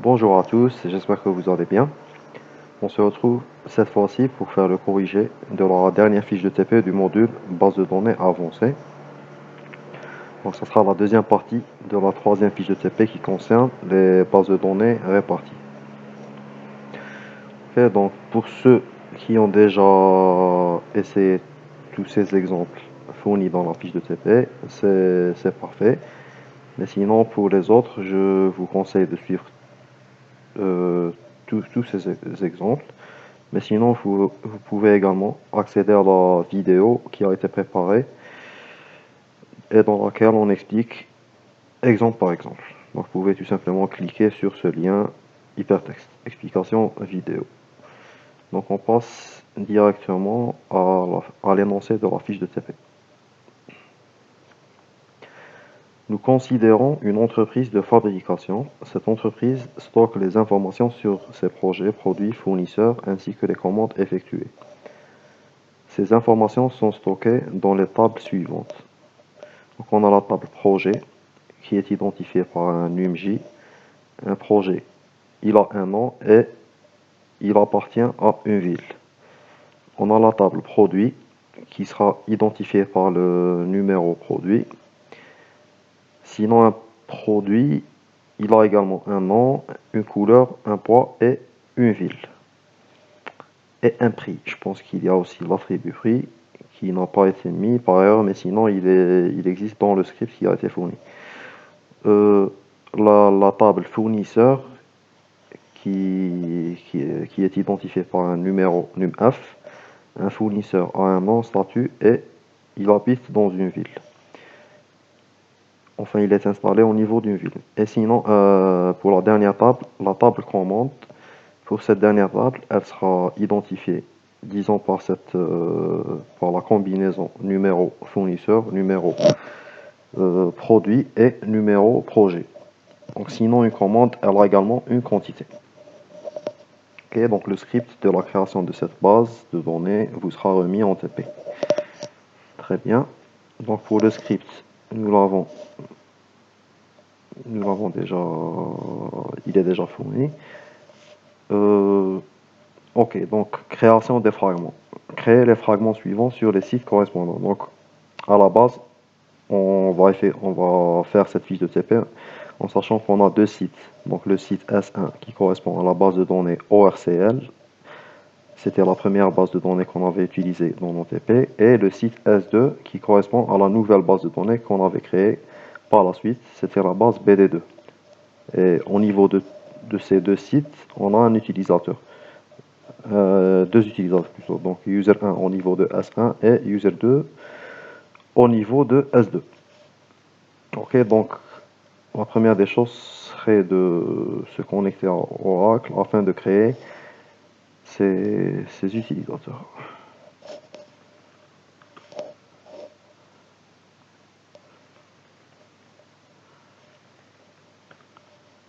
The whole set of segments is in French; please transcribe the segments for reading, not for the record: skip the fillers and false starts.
Bonjour à tous, j'espère que vous allez bien. On se retrouve cette fois-ci pour faire le corrigé de la dernière fiche de TP du module base de données avancée. Donc, ce sera la deuxième partie de la troisième fiche de TP qui concerne les bases de données réparties. Ok, donc, pour ceux qui ont déjà essayé tous ces exemples fournis dans la fiche de TP, c'est parfait. Mais sinon, pour les autres, je vous conseille de suivre euh, tous ces exemples. Mais sinon, vous pouvez également accéder à la vidéo qui a été préparée et dans laquelle on explique exemple par exemple. Donc, vous pouvez tout simplement cliquer sur ce lien hypertexte, explication vidéo. Donc, on passe directement à l'énoncé de la fiche de TP. Nous considérons une entreprise de fabrication. Cette entreprise stocke les informations sur ses projets, produits, fournisseurs ainsi que les commandes effectuées. Ces informations sont stockées dans les tables suivantes. Donc on a la table projet qui est identifiée par un UMJ. Un projet, il a un nom et il appartient à une ville. On a la table produit qui sera identifiée par le numéro produit. Sinon, un produit, il a également un nom, une couleur, un poids et une ville. Et un prix. Je pense qu'il y a aussi l'attribut prix qui n'a pas été mis par ailleurs, mais sinon il existe dans le script qui a été fourni. Euh, la table fournisseur qui est identifiée par un numéro NUMF. Un fournisseur a un nom, statut et il habite dans une ville. Enfin, il est installé au niveau d'une ville. Et sinon, pour la dernière table, la table commande, pour cette dernière table, elle sera identifiée, disons, par la combinaison numéro fournisseur, numéro produit et numéro projet. Donc, sinon, une commande, elle a également une quantité. Ok, donc le script de la création de cette base de données vous sera remis en TP. Très bien. Donc pour le script, nous l'avons déjà, il est déjà fourni. Euh, ok, donc création des fragments. Créer les fragments suivants sur les sites correspondants. Donc à la base, on va faire cette fiche de TP en sachant qu'on a deux sites. Donc le site S1 qui correspond à la base de données ORCL. C'était la première base de données qu'on avait utilisée dans nos TP. Et le site S2 qui correspond à la nouvelle base de données qu'on avait créée par la suite. C'était la base BD2. Et au niveau de ces deux sites, on a un utilisateur. Deux utilisateurs plutôt. Donc user 1 au niveau de S1 et user 2 au niveau de S2. Ok, donc la première des choses serait de se connecter à Oracle afin de créer ces utilisateurs.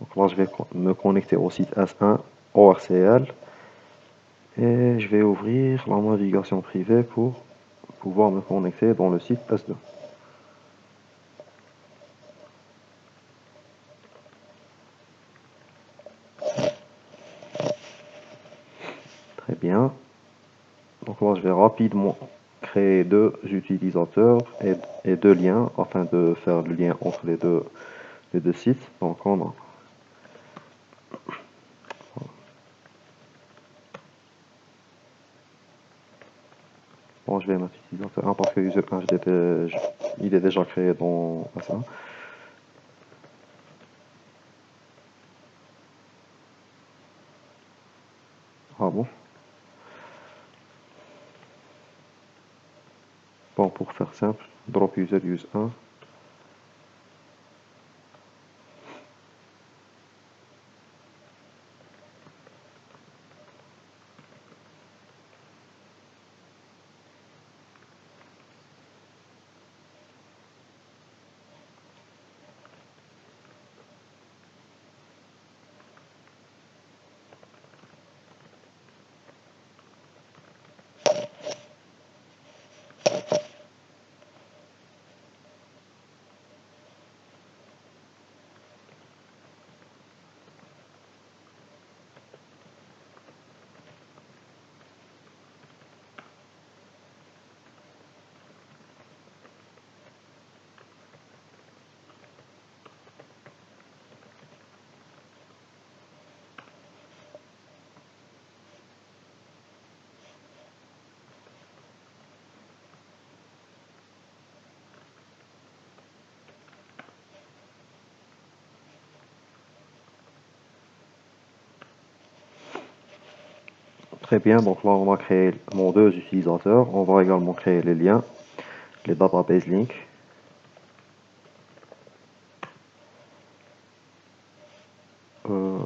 Donc là, je vais me connecter au site S1 ORCL et je vais ouvrir la navigation privée pour pouvoir me connecter dans le site S2. Très bien. Donc là, je vais rapidement créer deux utilisateurs et deux liens afin de faire le lien entre les deux sites. Donc on a bon, je vais mettre utilisateur 1 parce que user 1, il est déjà créé dans ça. Ah bon. Bon, pour faire simple, drop user use 1. Très bien, donc là on a créé nos deux utilisateurs. On va également créer les liens, les database links. Euh,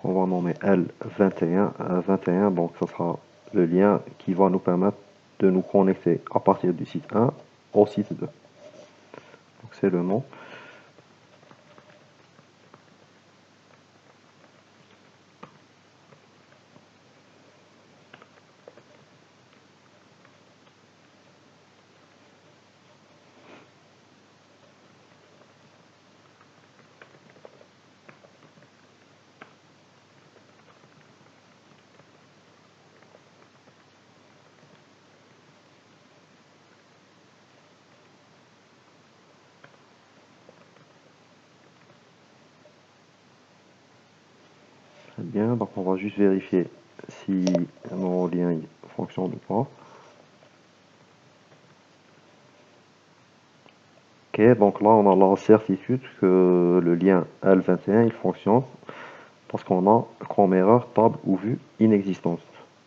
on va nommer L21. 21, donc ce sera le lien qui va nous permettre de nous connecter à partir du site 1 au site 2. Donc c'est le nom. Très bien, donc on va juste vérifier si nos liens fonctionnent ou pas. Ok, donc là on a la certitude que le lien L21 il fonctionne parce qu'on a comme erreur table ou vue inexistante.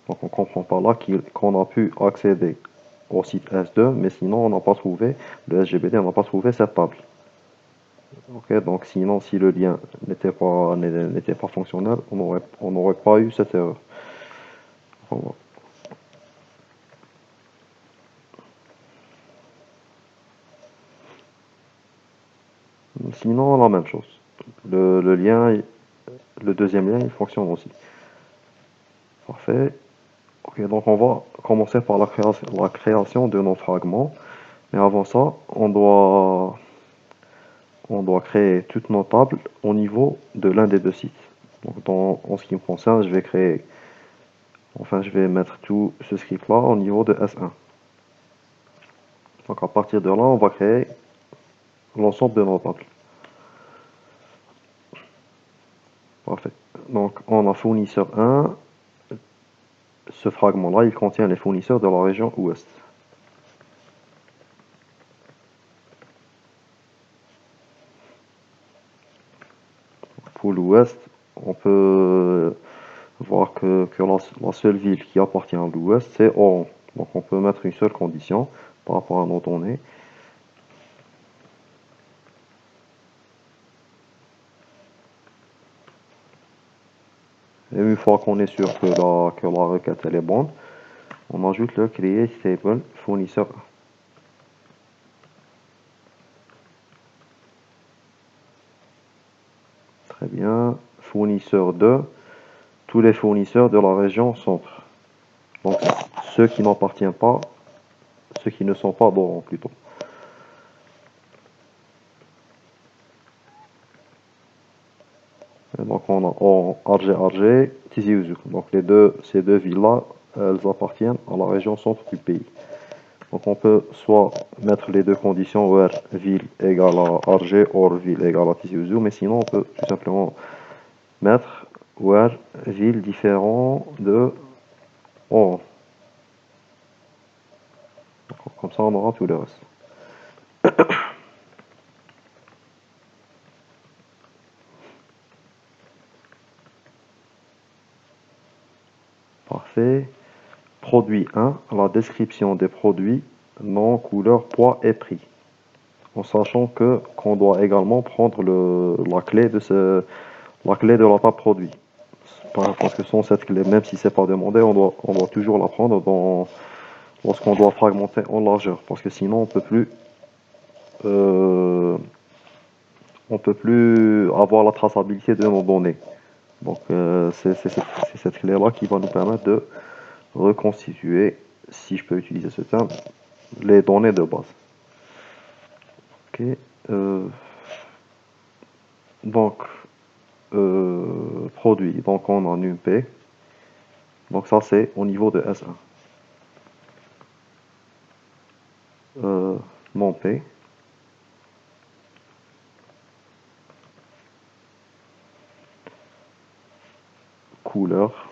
Donc on comprend par là qu'on a pu accéder au site S2, mais sinon on n'a pas trouvé, le SGBD on n'a pas trouvé cette table. Ok, donc sinon si le lien n'était pas fonctionnel, on n'aurait pas eu cette erreur. Voilà. Sinon la même chose. Le lien, le deuxième lien il fonctionne aussi. Parfait. Ok, donc on va commencer par la création de nos fragments. Mais avant ça, on doit créer toutes nos tables au niveau de l'un des deux sites. Donc en ce qui me concerne, je vais mettre tout ce script-là au niveau de S1. Donc à partir de là, on va créer l'ensemble de nos tables. Parfait. Donc on a fournisseur 1. Ce fragment-là, il contient les fournisseurs de la région ouest. Pour l'ouest, on peut voir que la seule ville qui appartient à l'ouest, c'est Oran. Donc on peut mettre une seule condition par rapport à nos données. Et une fois qu'on est sûr que la requête elle est bonne, on ajoute le create table fournisseur 1. Très bien. Fournisseur 2, tous les fournisseurs de la région centre. Donc ceux qui n'appartiennent pas, ceux qui ne sont pas d'Oran plutôt. Et donc on a Oran, Arger, Tizi Ouzou. Donc ces deux villes-là, elles appartiennent à la région centre du pays. Donc on peut soit mettre les deux conditions, where ville égale à Arger, or ville égale à Tizi Ouzou, mais sinon on peut tout simplement mettre where ville différent de Oran. Comme ça on aura tout le reste. Parfait. Produit 1, la description des produits, nom, couleur, poids et prix. En sachant qu'on doit également prendre la clé de la table produit. Parce que sans cette clé, même si c'est pas demandé, on doit toujours la prendre lorsqu'on doit fragmenter en largeur. Parce que sinon euh, on peut plus avoir la traçabilité de nos données. Donc c'est cette clé-là qui va nous permettre de reconstituer, si je peux utiliser ce terme, les données de base. Ok. Euh, donc produit. Donc on a NumP. Donc ça c'est au niveau de S1. Mon P. Couleur.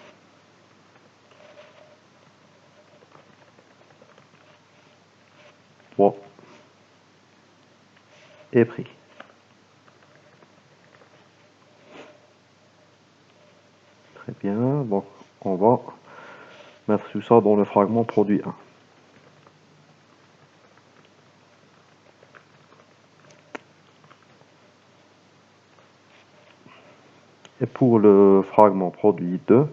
Poids. Et prix. Très bien. Donc on va mettre tout ça dans le fragment produit 1. Et pour le fragment produit 2,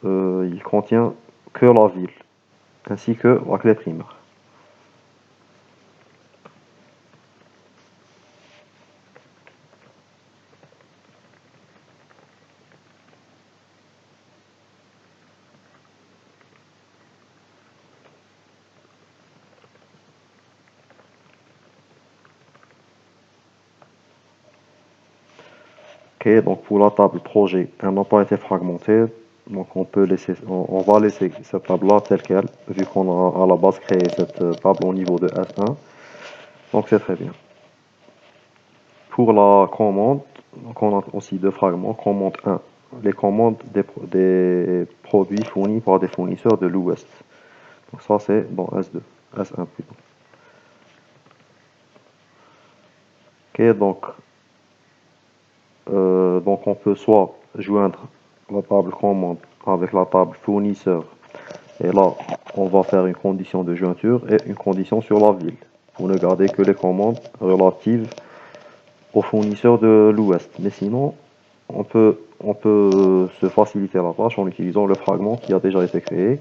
il contient que la ville, ainsi que la clé primaire. Ok, donc pour la table projet, elle n'a pas été fragmentée, donc on va laisser cette table-là telle qu'elle, vu qu'on a à la base créé cette table au niveau de S1, donc c'est très bien. Pour la commande, donc on a aussi deux fragments, commande 1, les commandes des produits fournis par des fournisseurs de l'Ouest. Donc ça c'est dans S2, S1 plutôt. Ok, donc on peut soit joindre la table commande avec la table fournisseur, et là on va faire une condition de jointure et une condition sur la ville, pour ne garder que les commandes relatives aux fournisseurs de l'Ouest. Mais sinon, on peut se faciliter la tâche en utilisant le fragment qui a déjà été créé,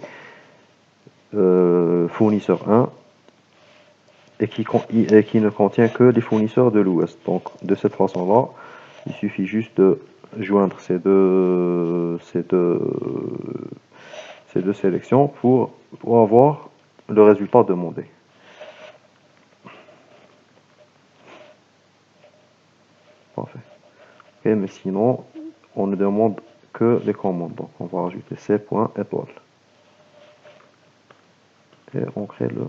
fournisseur 1, et qui ne contient que les fournisseurs de l'Ouest. Donc de cette façon-là, il suffit juste de joindre ces deux sélections pour avoir le résultat demandé. Parfait. Ok, mais sinon, on ne demande que les commandes. Donc on va ajouter c.étoile. Et on crée le...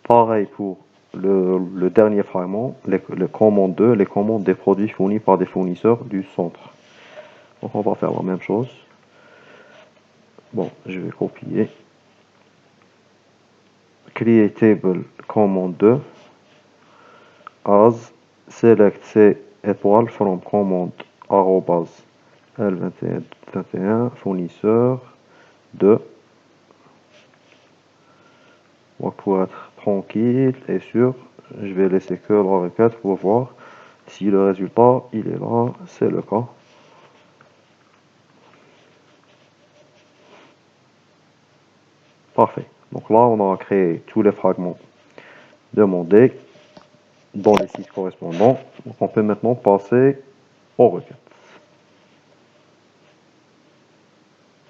Pareil pour le dernier fragment, les commandes 2, les commandes des produits fournis par des fournisseurs du centre. Donc on va faire la même chose. Bon, je vais copier. Create table commande 2 as select c étoile from commande arrobase L21 fournisseur de. Donc pour être tranquille et sûr, je vais laisser que la requête pour voir si le résultat il est là, c'est le cas. Parfait. Donc là, on a créé tous les fragments demandés dans les sites correspondants. Donc on peut maintenant passer aux requêtes.